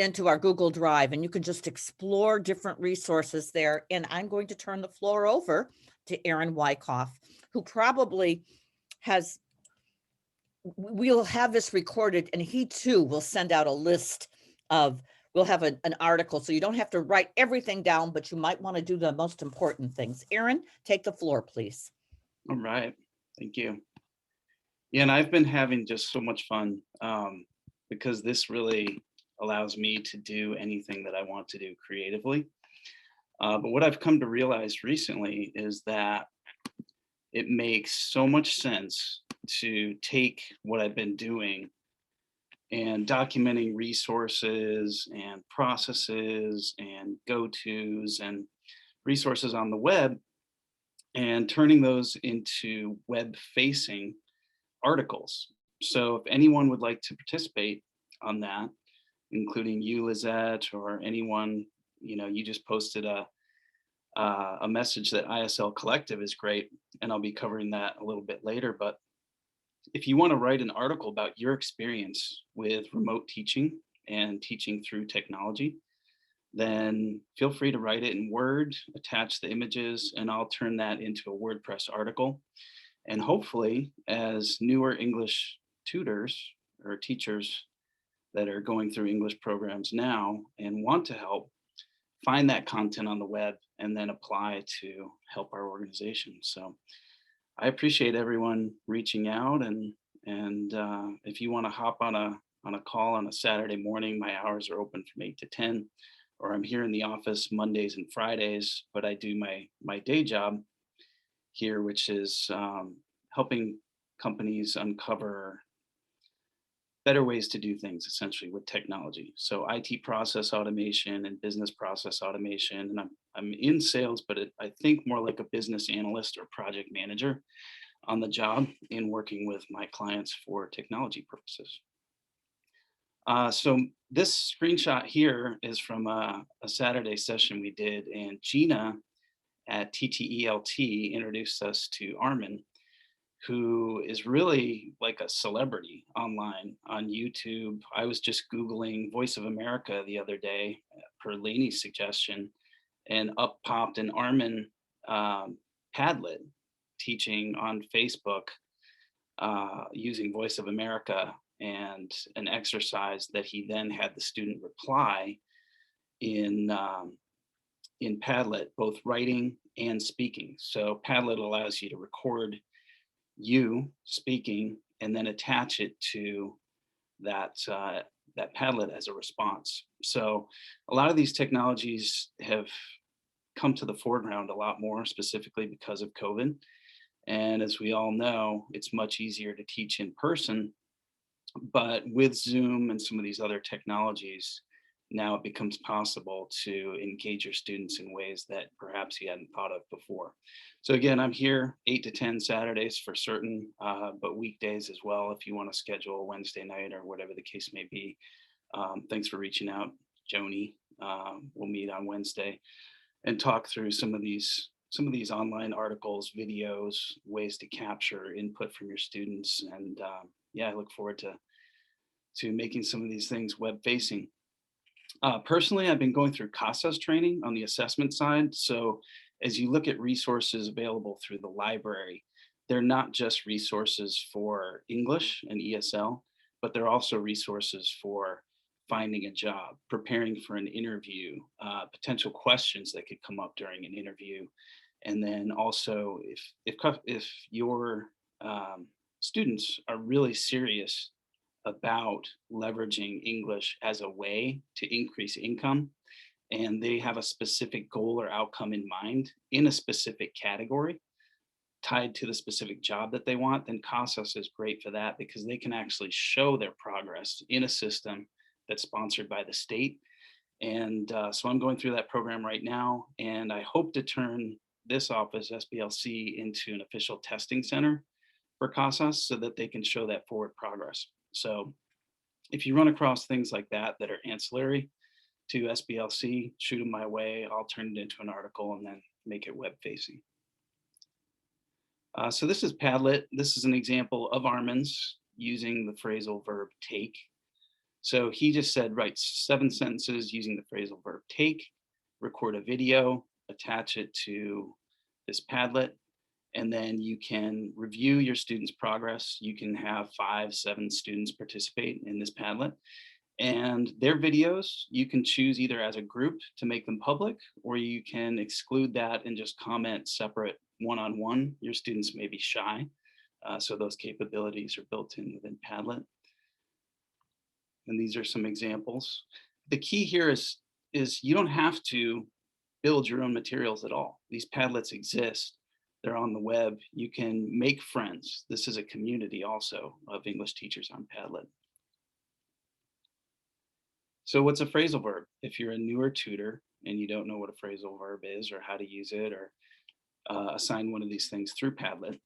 into our Google Drive, and you can just explore different resources there. And I'm going to turn the floor over to Aaron Wykoff, who probably has, we'll have this recorded, and he too will send out a list of, we'll have an article, so you don't have to write everything down, but you might want to do the most important things. Aaron, take the floor, please. All right, thank you. Yeah, and I've been having just so much fun because this really allows me to do anything that I want to do creatively. But what I've come to realize recently is that it makes so much sense to take what I've been doing and documenting resources and processes and go-tos and resources on the web and turning those into web-facing articles. So if anyone would like to participate on that, including you, Lizette, or anyone, you just posted a message that ISL Collective is great, and I'll be covering that a little bit later. But if you want to write an article about your experience with remote teaching and teaching through technology, then feel free to write it in Word, attach the images, and I'll turn that into a WordPress article. And hopefully, as newer English tutors or teachers that are going through English programs now and want to help, find that content on the web and then apply to help our organization. So I appreciate everyone reaching out, and if you want to hop on a call on a Saturday morning, my hours are open from 8 to 10, or I'm here in the office Mondays and Fridays, but I do my day job here, which is helping companies uncover better ways to do things essentially with technology. So IT process automation and business process automation. And I'm in sales, but I think more like a business analyst or project manager on the job in working with my clients for technology purposes. So this screenshot here is from a Saturday session we did, and Gina at TTELT introduced us to Armin, who is really like a celebrity online on YouTube. I was just Googling Voice of America the other day per Lainey's suggestion, and up popped an Armin Padlet teaching on Facebook using Voice of America, and an exercise that he then had the student reply in Padlet, both writing and speaking. So Padlet allows you to record you speaking and then attach it to that Padlet as a response. So a lot of these technologies have come to the foreground a lot more, specifically because of COVID. And as we all know, it's much easier to teach in person, but with Zoom and some of these other technologies, now it becomes possible to engage your students in ways that perhaps you hadn't thought of before. So again, I'm here 8 to 10 Saturdays for certain, but weekdays as well if you want to schedule a Wednesday night or whatever the case may be. Thanks for reaching out, Joni. We'll meet on Wednesday and talk through some of these online articles, videos, ways to capture input from your students. And yeah, I look forward to making some of these things web facing. Personally, I've been going through CASA's training on the assessment side. So as you look at resources available through the library, they're not just resources for English and ESL, but they're also resources for finding a job, preparing for an interview, potential questions that could come up during an interview. And then also if your students are really serious about leveraging English as a way to increase income, and they have a specific goal or outcome in mind in a specific category tied to the specific job that they want, then CASAS is great for that, because they can actually show their progress in a system that's sponsored by the state. And so I'm going through that program right now, and I hope to turn this office, SBLC, into an official testing center for CASAS so that they can show that forward progress. So if you run across things like that that are ancillary to SBLC, shoot them my way. I'll turn it into an article and then make it web facing. So this is Padlet. This is an example of Armin's using the phrasal verb take. So he just said, write 7 sentences using the phrasal verb take, record a video, attach it to this Padlet, and then you can review your students' progress. You can have 5, 7 students participate in this Padlet. And their videos, you can choose either as a group to make them public, or you can exclude that and just comment separate one-on-one. Your students may be shy, so those capabilities are built in within Padlet. And these are some examples. The key here is you don't have to build your own materials at all. These Padlets exist. They're on the web. You can make friends. This is a community also of English teachers on Padlet. So what's a phrasal verb? If you're a newer tutor and you don't know what a phrasal verb is or how to use it or assign one of these things through Padlet,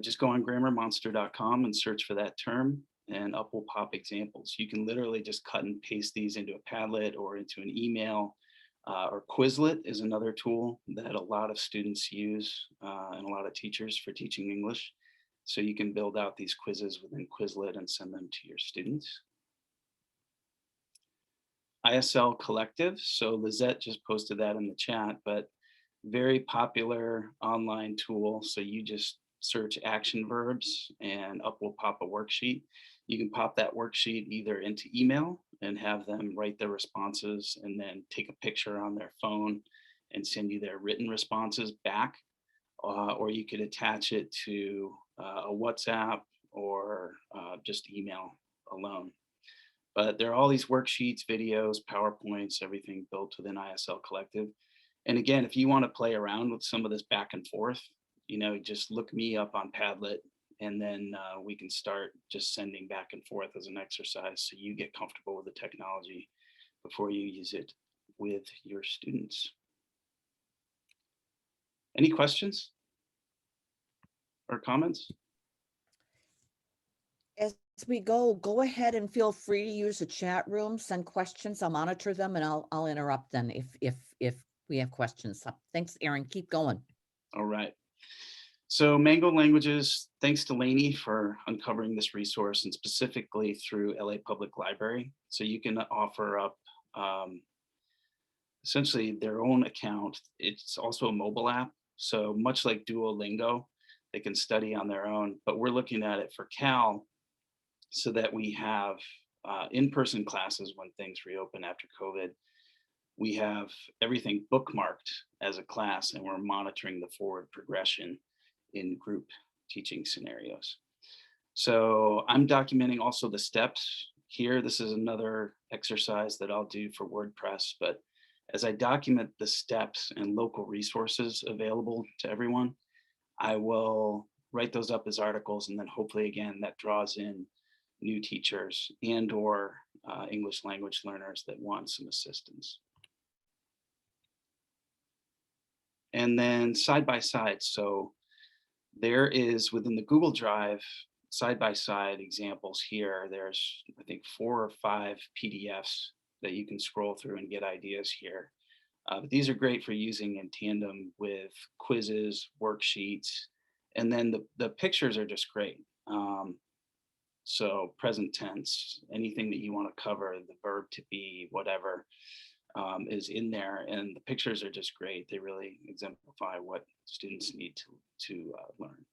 just go on grammarmonster.com and search for that term, and up will pop examples. You can literally just cut and paste these into a Padlet or into an email, or Quizlet is another tool that a lot of students use and a lot of teachers for teaching English. So you can build out these quizzes within Quizlet and send them to your students. ISL Collective, so Lizette just posted that in the chat, but very popular online tool. So you just search action verbs and up will pop a worksheet. You can pop that worksheet either into email and have them write their responses and then take a picture on their phone and send you their written responses back. Or you could attach it to a WhatsApp or just email alone. But there are all these worksheets, videos, PowerPoints, everything built within ISL Collective. And again, if you want to play around with some of this back and forth, just look me up on Padlet, and then we can start just sending back and forth as an exercise so you get comfortable with the technology before you use it with your students. Any questions or comments? As we go ahead and feel free to use the chat room, send questions. I'll monitor them and I'll interrupt them if we have questions. Thanks, Erin. Keep going. All right. So Mango Languages, thanks to Lainey for uncovering this resource, and specifically through LA Public Library. So you can offer up essentially their own account. It's also a mobile app. So much like Duolingo, they can study on their own, but we're looking at it for Cal so that we have in-person classes when things reopen after COVID. We have everything bookmarked as a class, and we're monitoring the forward progression in group teaching scenarios. So I'm documenting also the steps here. This is another exercise that I'll do for WordPress, but as I document the steps and local resources available to everyone, I will write those up as articles, and then hopefully again that draws in new teachers and or English language learners that want some assistance. And then side by side, so there is within the Google Drive side-by-side examples here. There's, I think, 4 or 5 PDFs that you can scroll through and get ideas here. But these are great for using in tandem with quizzes, worksheets, and then the pictures are just great. So present tense, anything that you want to cover, the verb to be, whatever, is in there, and the pictures are just great. They really exemplify what students need to learn.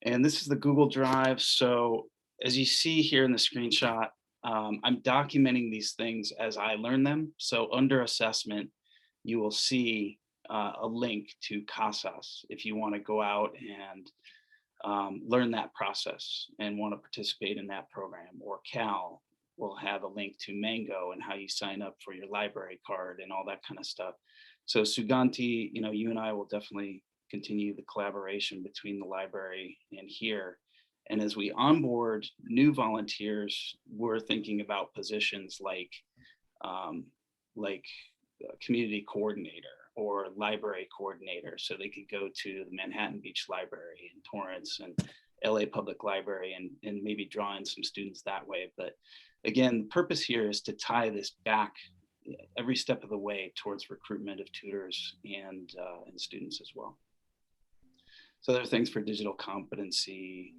And this is the Google Drive. So as you see here in the screenshot, I'm documenting these things as I learn them. So under assessment, you will see a link to CASAS if you want to go out and learn that process and want to participate in that program. Or Cal will have a link to Mango and how you sign up for your library card and all that kind of stuff. So Suganti, you and I will definitely continue the collaboration between the library and here. And as we onboard new volunteers, we're thinking about positions like community coordinator or library coordinator, so they could go to the Manhattan Beach Library in Torrance and LA Public Library and maybe draw in some students that way. But again, the purpose here is to tie this back every step of the way towards recruitment of tutors and students as well. So there are things for digital competency.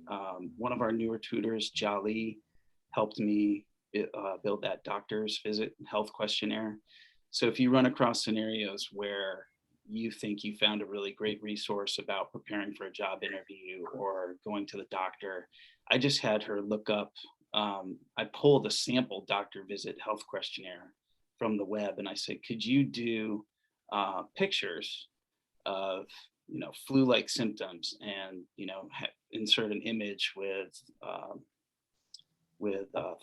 One of our newer tutors, Jali, helped me build that doctor's visit health questionnaire. So if you run across scenarios where you think you found a really great resource about preparing for a job interview or going to the doctor, I just had her look up, I pulled a sample doctor visit health questionnaire from the web, and I said, could you do pictures of flu-like symptoms, and insert an image with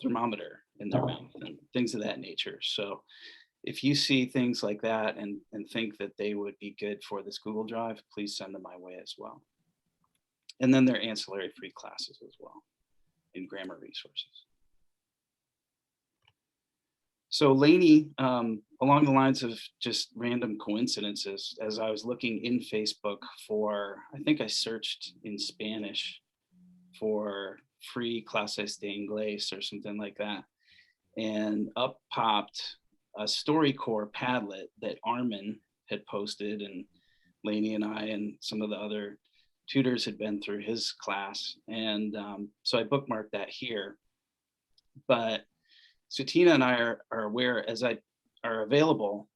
thermometer in their mouth and things of that nature. So if you see things like that and think that they would be good for this Google Drive, please send them my way as well. And then there are ancillary free classes as well in grammar resources. So Lainey, along the lines of just random coincidences, as I was looking in Facebook for, I think I searched in Spanish for free clases de inglés or something like that. And up popped a StoryCorps Padlet that Armin had posted, and Lainey and I and some of the other tutors had been through his class. And so I bookmarked that here. But Sutina and I are aware, as I are available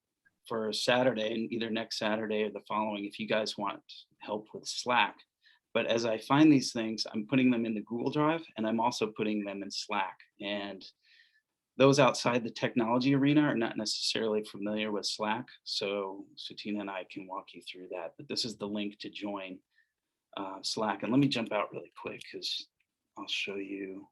for Saturday, and either next Saturday or the following, if you guys want help with Slack. But as I find these things, I'm putting them in the Google Drive, and I'm also putting them in Slack. And those outside the technology arena are not necessarily familiar with Slack. So Sutina and I can walk you through that. But this is the link to join Slack. And let me jump out really quick because I'll show you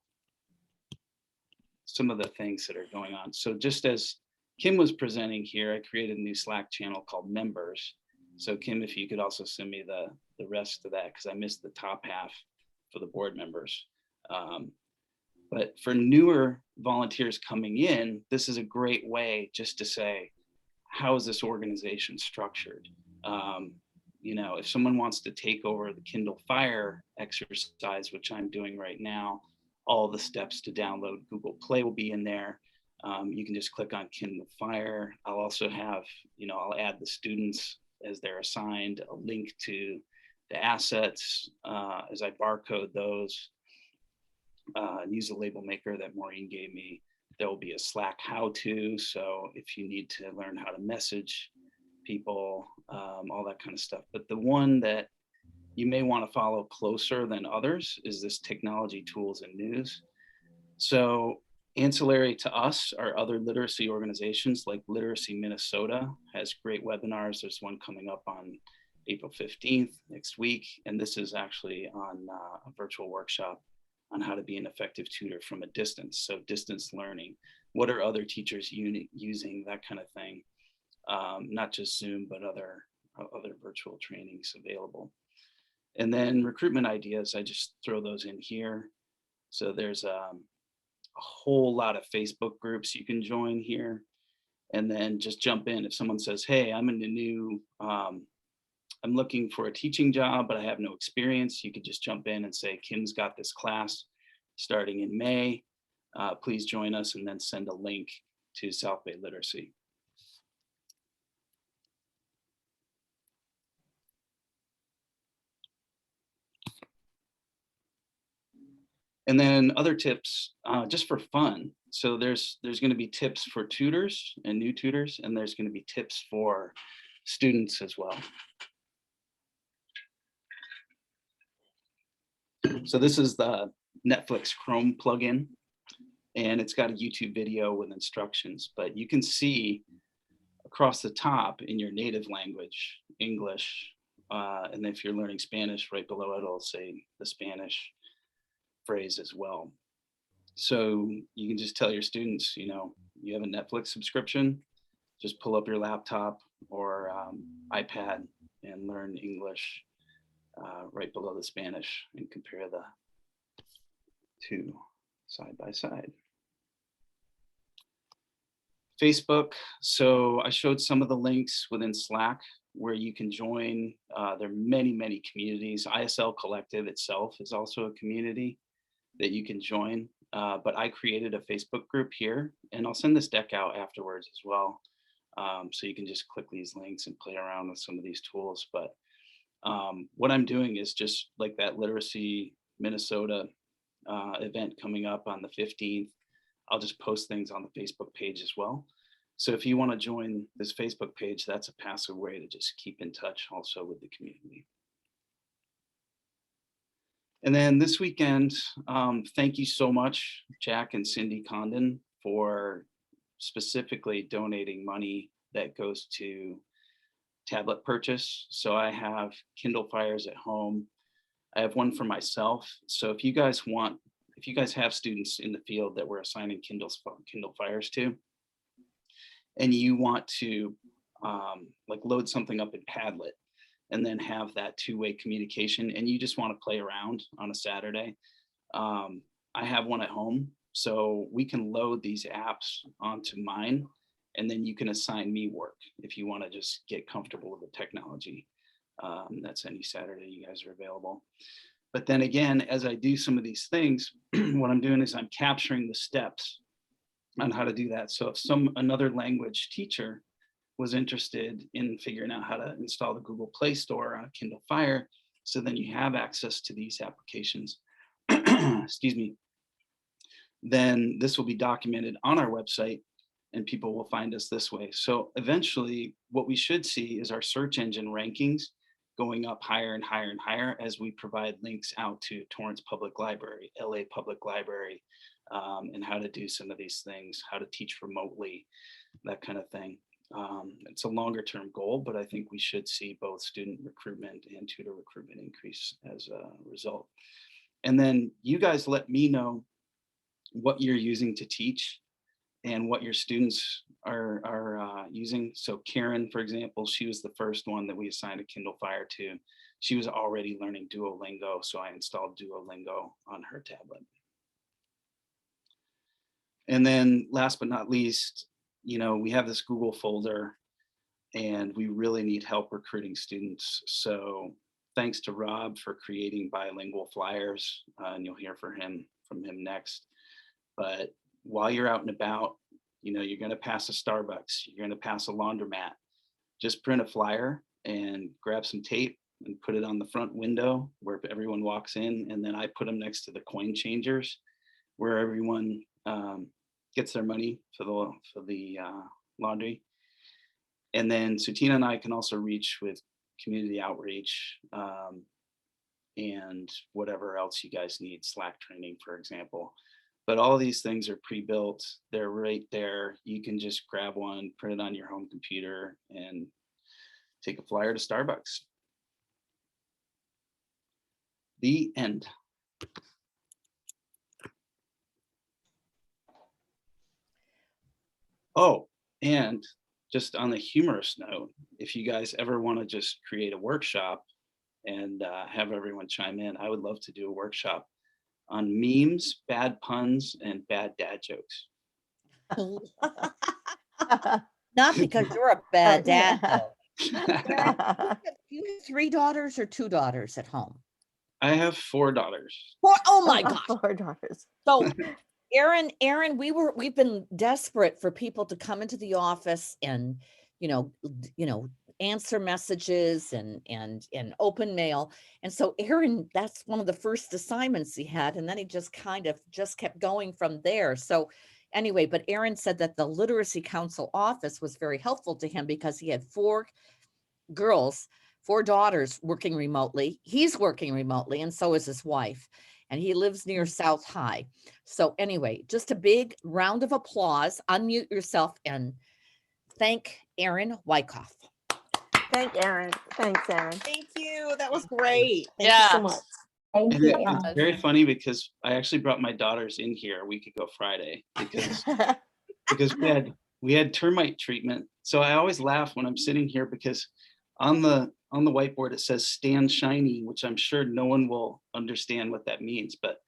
some of the things that are going on. So just as Kim was presenting here, I created a new Slack channel called Members. So Kim, if you could also send me the rest of that, because I missed the top half for the board members. But for newer volunteers coming in, this is a great way just to say, how is this organization structured? If someone wants to take over the Kindle Fire exercise, which I'm doing right now, all the steps to download Google Play will be in there. You can just click on Kindle Fire. I'll also have, I'll add the students as they're assigned, a link to the assets as I barcode those. Use the label maker that Maureen gave me. There will be a Slack how-to. So if you need to learn how to message people, all that kind of stuff. But the one that you may want to follow closer than others is this technology tools and news. So ancillary to us are other literacy organizations, like Literacy Minnesota has great webinars. There's one coming up on April 15th next week. And this is actually on a virtual workshop on how to be an effective tutor from a distance. So distance learning, what are other teachers using, that kind of thing. Not just Zoom, but other virtual trainings available. And then recruitment ideas, I just throw those in here. So there's a whole lot of Facebook groups you can join here. And then just jump in. If someone says, hey, I'm in the new, I'm looking for a teaching job, but I have no experience, you could just jump in and say, Kim's got this class starting in May. Please join us, and then send a link to South Bay Literacy. And then other tips, just for fun. So there's going to be tips for tutors and new tutors, and there's going to be tips for students as well. So this is the Netflix Chrome plugin, and it's got a YouTube video with instructions, but you can see across the top in your native language, English, and if you're learning Spanish, right below it, it'll say the Spanish phrase as well. So you can just tell your students, you have a Netflix subscription, just pull up your laptop or iPad and learn English right below the Spanish and compare the two side by side. Facebook, so I showed some of the links within Slack where you can join. There are many, many communities. ISL Collective itself is also a community that you can join, but I created a Facebook group here, and I'll send this deck out afterwards as well. So you can just click these links and play around with some of these tools. But What I'm doing is just like that Literacy Minnesota event coming up on the 15th. I'll just post things on the Facebook page as well. So if you want to join this Facebook page, that's a passive way to just keep in touch also with the community. And then this weekend, thank you so much, Jack and Cindy Condon, for specifically donating money that goes to tablet purchase. So I have Kindle Fires at home. I have one for myself. So if you guys have students in the field that we're assigning Kindle Fires to, and you want to like load something up in Padlet and then have that two-way communication, and you just want to play around on a Saturday, I have one at home. So we can load these apps onto mine, and then you can assign me work if you want to just get comfortable with the technology. That's any Saturday you guys are available. But then again, as I do some of these things, what I'm doing is I'm capturing the steps on how to do that. So if another language teacher was interested in figuring out how to install the Google Play Store on a Kindle Fire, so then you have access to these applications, excuse me, then this will be documented on our website and people will find us this way. So eventually what we should see is our search engine rankings going up higher and higher and higher as we provide links out to Torrance Public Library, LA Public Library, and how to do some of these things, how to teach remotely, that kind of thing. It's a longer term goal, but I think we should see both student recruitment and tutor recruitment increase as a result. And then you guys let me know what you're using to teach and what your students are using. So Karen, for example, she was the first one that we assigned a Kindle Fire to. She was already learning Duolingo, so I installed Duolingo on her tablet. And then last but not least, you know, we have this Google folder and we really need help recruiting students. So thanks to Rob for creating bilingual flyers, and you'll hear from him next. But while you're out and about, you know, you're going to pass a Starbucks, you're going to pass a laundromat, just print a flyer and grab some tape and put it on the front window where everyone walks in. And then I put them next to the coin changers where everyone gets their money for the laundry. And then Sutina and I can also reach with community outreach and whatever else you guys need, Slack training, for example. But all these things are pre-built. They're right there. You can just grab one, print it on your home computer, and take a flyer to Starbucks. The end. Oh, and just on the humorous note, if you guys ever want to just create a workshop and have everyone chime in, I would love to do a workshop on memes, bad puns, and bad dad jokes. Not because you're a bad dad, though. Yeah. Do you have 3 daughters or 2 daughters at home? I have 4 daughters. 4, oh my gosh. 4 daughters. So Aaron, we've been desperate for people to come into the office and, you know, answer messages and open mail. And so Aaron, that's one of the first assignments he had. And then he just kept going from there. So anyway, but Aaron said that the Literacy Council office was very helpful to him because he had 4 daughters working remotely. He's working remotely, and so is his wife. And he lives near South High. So anyway, just a big round of applause. Unmute yourself and thank Aaron Wykoff. Thank Aaron. Thanks, Aaron. Thank you. That was great. Thank Yeah. you so much. Thank And you. it's very funny because I actually brought my daughters in here a week ago Friday because we had termite treatment. So I always laugh when I'm sitting here because on the whiteboard it says "Stand Shiny," which I'm sure no one will understand what that means, but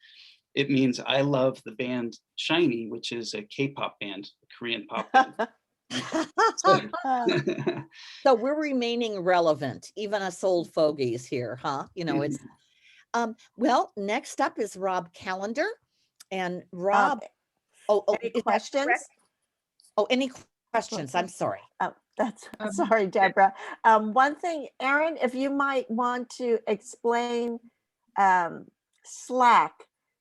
it means I love the band Shiny, which is a K-pop band, a Korean pop band. So we're remaining relevant, even us old fogies here, huh? You know, it's well, next up is Rob Callender. And Rob, Any is that questions? correct? Oh, any questions? I'm sorry. That's, sorry, Deborah. One thing, Erin, if you might want to explain Slack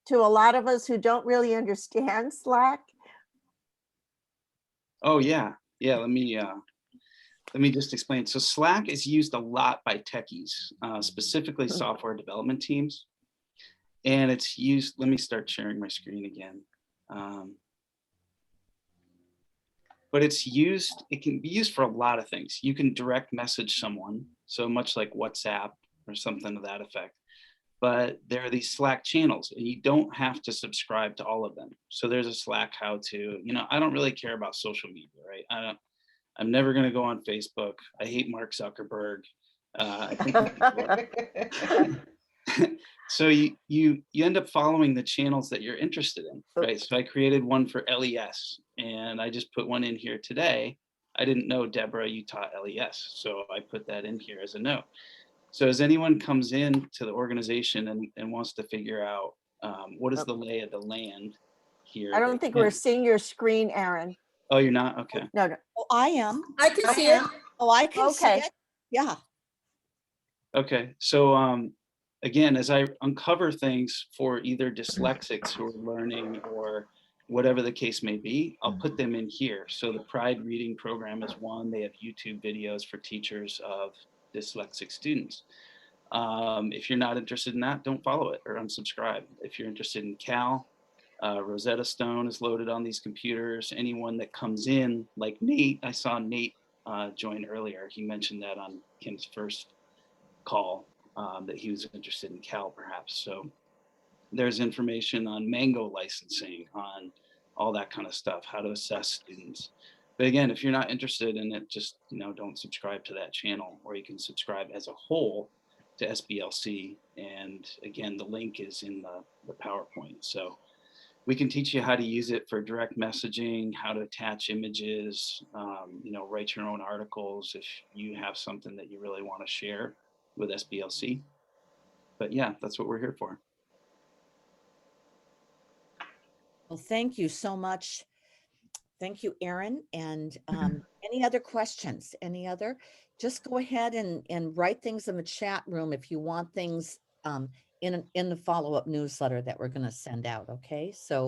to a lot of us who don't really understand Slack. Oh yeah, yeah. Let me just explain. So Slack is used a lot by techies, specifically software development teams, and it's used. Let me start sharing my screen again. But it's used. It can be used for a lot of things. You can direct message someone, so much like WhatsApp or something to that effect. But there are these Slack channels and you don't have to subscribe to all of them. So there's a Slack how to, I don't really care about social media, right? I'm never going to go on Facebook. I hate Mark Zuckerberg. I think so you end up following the channels that you're interested in, right? So I created one for LES and I just put one in here today. I didn't know, Deborah, you taught LES. So I put that in here as a note. So as anyone comes in to the organization and wants to figure out what is the lay of the land here. I don't think we're seeing your screen, Erin. Oh, you're not? Okay. No. Oh, I am. I can see it. Oh, I can see Okay. it. Yeah. Okay. So again, as I uncover things for either dyslexics who are learning or whatever the case may be, I'll put them in here. So the Pride Reading Program is one. They have YouTube videos for teachers of dyslexic students. If you're not interested in that, don't follow it or unsubscribe. If you're interested in Cal, Rosetta Stone is loaded on these computers. Anyone that comes in, like Nate, I saw Nate join earlier. He mentioned that on Kim's first call, that he was interested in Cal perhaps. So there's information on Mango licensing, on all that kind of stuff, how to assess students. But again, if you're not interested in it, just don't subscribe to that channel, or you can subscribe as a whole to SBLC. And again, the link is in the PowerPoint. So we can teach you how to use it for direct messaging, how to attach images, write your own articles if you have something that you really want to share with SBLC. But yeah, that's what we're here for. Well, thank you so much. Thank you, Erin. And any other questions? Any other? Just go ahead and write things in the chat room if you want things in the follow-up newsletter that we're going to send out. Okay, so